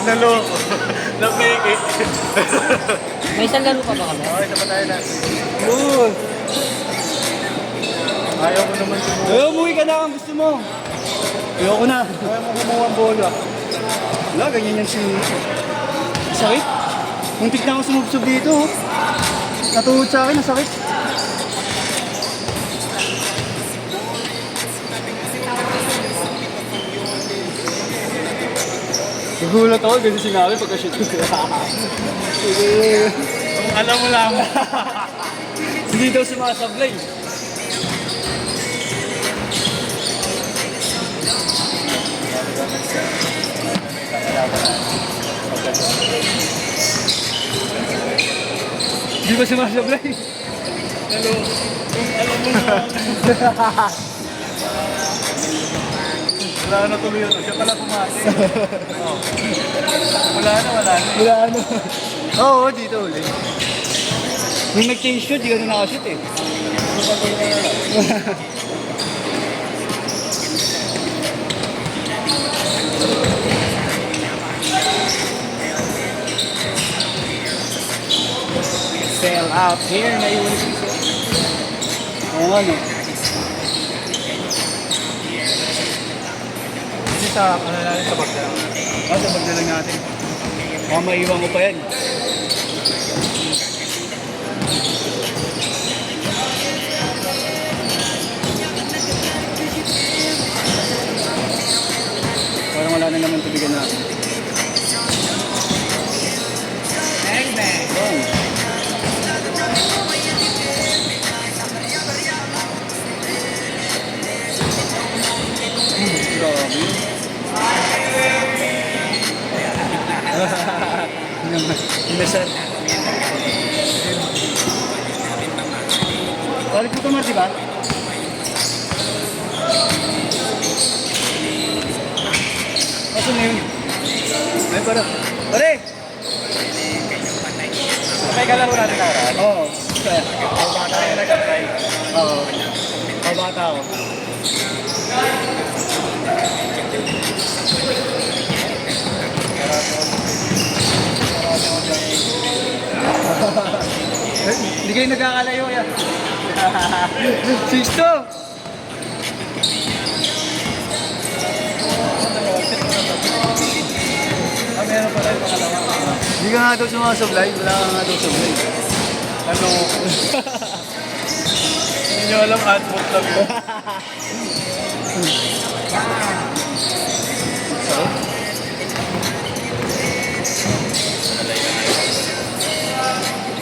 Naloko. Napiki. May isang laro pa ba kami? Okay, isa pa tayo na. Yun. Ayaw ko naman kumuha. Eh, umuwi ka na kung gusto mo. Ayoko na. Ayaw mo kumuha ang bola. Wala, ganyan yan si... Sakit. Muntik na ako sumubsob dito. Oh. Natuhod sa akin, nasakit. Nagulat ako, ganyan sinabi pagka-shoot ko. Kung alam mo lang. Hindi daw sumasablay. Hindi ba sumasablay? Hello. Kung alam mo lang. Wala na tuloy ito. Siya pala pumati. Oh. Wala na. Wala ano. Oo, dito ulit. Nung nag-change shoot, di ka na nakashoot eh. Sell out here na yung Oo nga no. Hindi sa kanalanan sa bagla. Sabag na lang natin. Baka maiwan ko pa yan. Parang wala na naman tubigan natin. bang bang. Oh. Grabe. Inasan. Balik ko ito, di ba? Asan na yun? Ay, para. Pare! May kalaro natin na. Oo. Ang bata tayo nag-try. Oo. Kabata ako. Hindi kayo nagkakalayo yan. Sisto! Meron pa tayo pangalawa. Hindi ka nga daw sumasablay. Wala ka nga daw sablay. Ano? Hindi nyo alam, adbot lang yun.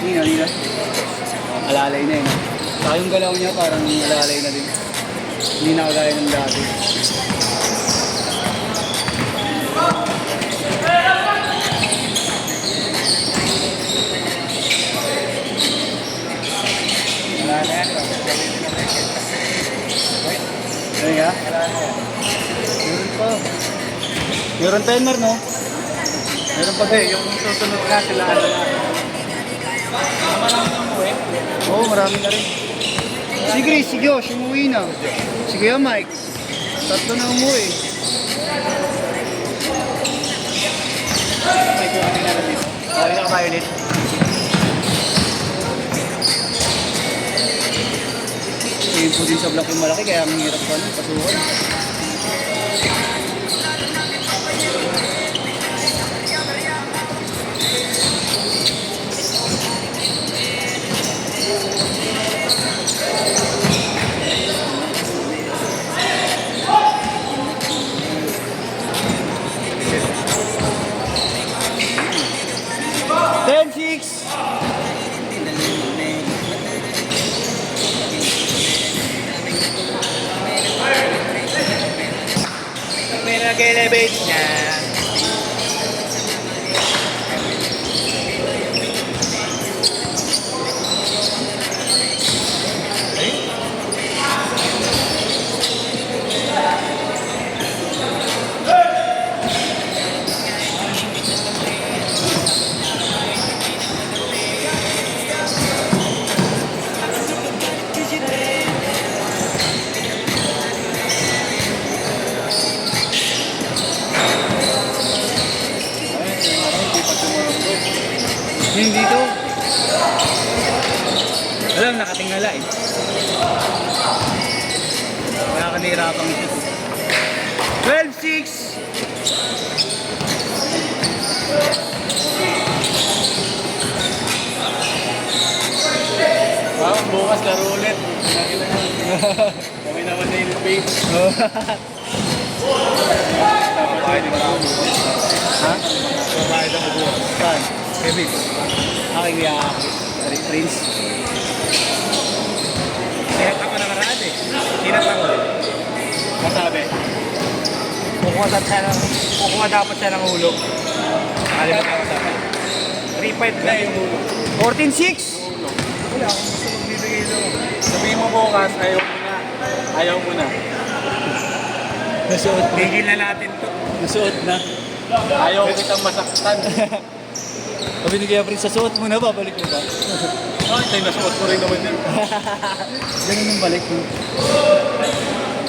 Hindi na. Alalay na yun. Saka yung galaw niya parang alalay na din. Hindi na kagaya ng dati. Wala na yan. Ano nga? Meron pa. Meron timer, no? Meron pa Kasi yung susunod na sila, ano na. Tama lang yung umuwi. Oo, marami na rin. Si Chris, si Josh, umuwi na. Si Kuya Mike. Tatlo na umuwi. May kumain na lang dito. Okay na kayo ulit. Yung po din sa block yung malaki, kaya ang hirap pa nun, pasukan. Yung dito. Alam, nakatingala eh. Kaya kanihirapang ito. 12-6. Bukas laro ulit. Kami naman na yung page. Babae din ako. Ha? Babae din ako. Saan? Kevin. Aking Rick Prince. Sinet ako nakaraan eh. Sinet ako. Masabi. Kukuha dapat siya ng hulog. Alam mo ako sabi. 3-5 na yung ulo. 14-6. Wala akong gusto magbibigay doon. Sabihin mo bukas, ayaw mo na. Ayaw mo na. Nasuot na. Tigil na natin to. Nasuot na. Ayaw kitang masaktan. Sabi ni Kuya Prince, sasuot mo na ba? Balik mo ba? Ay, nasuot ko rin naman yun. Ganun yung balik mo.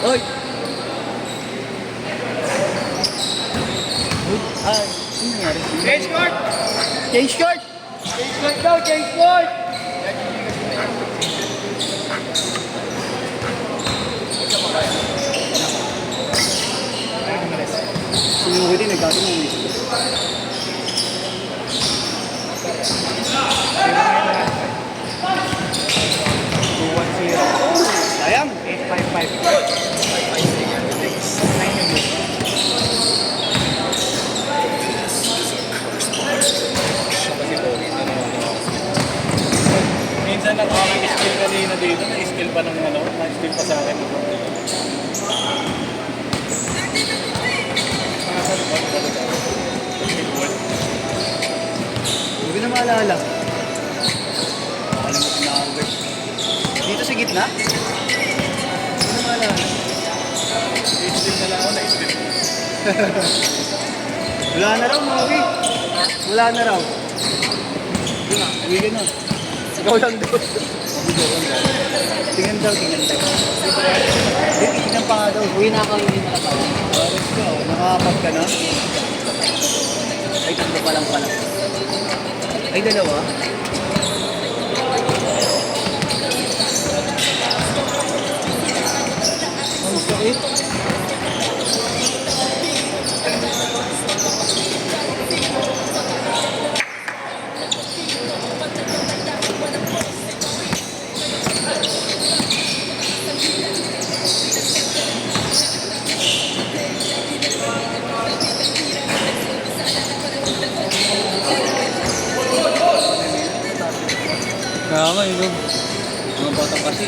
Oy! Ay, ano nangyari? Change court! Change court! Change court daw! Change court! Sinuwi din, nagkakaroon mo. Sayang! 855. Minsan ako ang skill kanina dito, na-skill pa ng ano, na-skill pa sa akin. Hindi ko na maalala. Nakalimutan na ako. Dito sa gitna? Hindi ko na maalala. Na-skill na lang ako, na-skill. Wala na raw, Maui. Wala na raw. Yun na, uwi ka na. Ikaw lang doon. Tingnan daw, tingnan daw. Hindi, tingnan pa nga daw. Uwi na ako, hindi na ako. Oras ka, oh. Nakakapag ka na. Ay, tatlo pa lang pala. Ay, dalawa. Ang sakit. Kaya nga, yun. Mga batang kasi.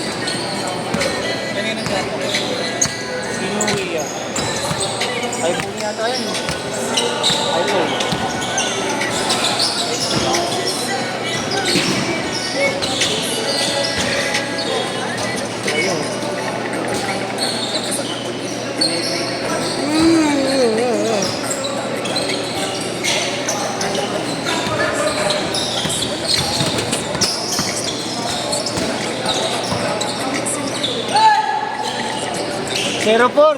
Kanina siya ako. Sinuwi yan. Ay, puli yata yan. Ayun. Ayun. Zero four.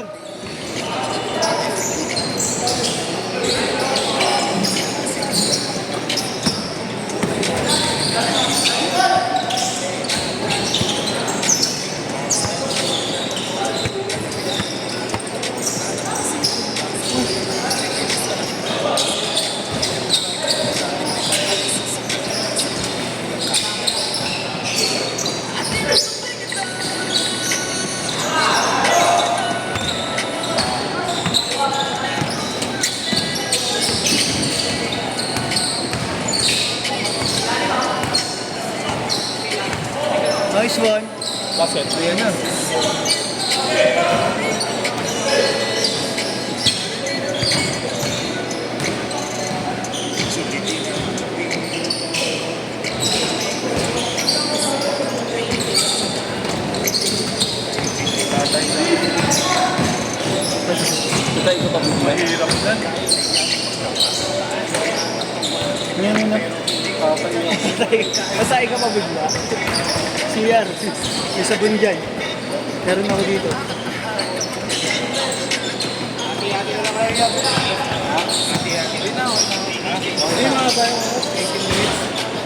Nice one. Basket. Ayan na. Tatay ko pa bumay. Mahirap na. Ayan na. Masay ka mabigla. CR. Yung sabon dyan. Meron ako dito. Hati-hati na lang kayo yan. Hati-hati. Hindi mga tayo. 18 minutes.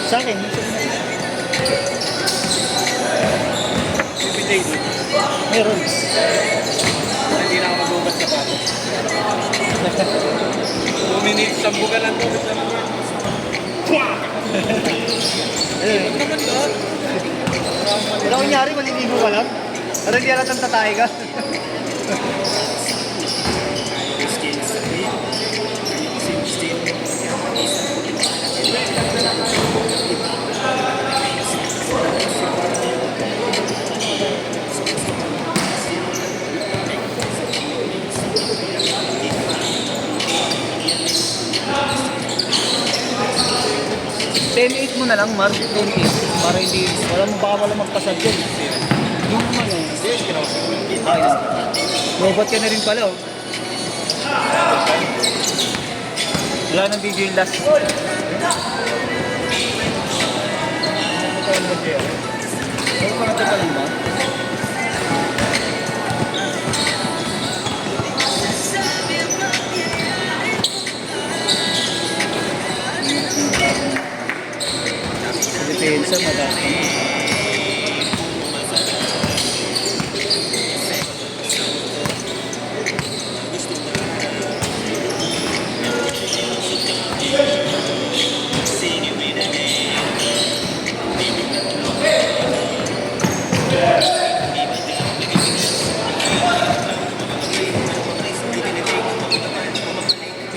Sa akin, Bibigay doon. meron. Hindi na ako magubat sa pato. 2 minutes, sambugan lang 2 minutes. Ayun. Naman ka. Pero kunyari, maliligo ka lang. Pero hindi alatang tatay ka. Mo na lang, Mark. 10-8. Para hindi, wala magpasad yun. Yung ano, ayos. Robot ka na rin pala, oh. Wala nang video yung last. Ano pa natin pa lang ba? Depensa, maganda.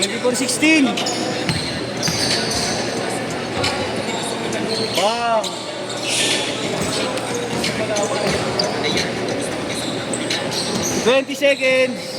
$24.16. Bang! 20 seconds.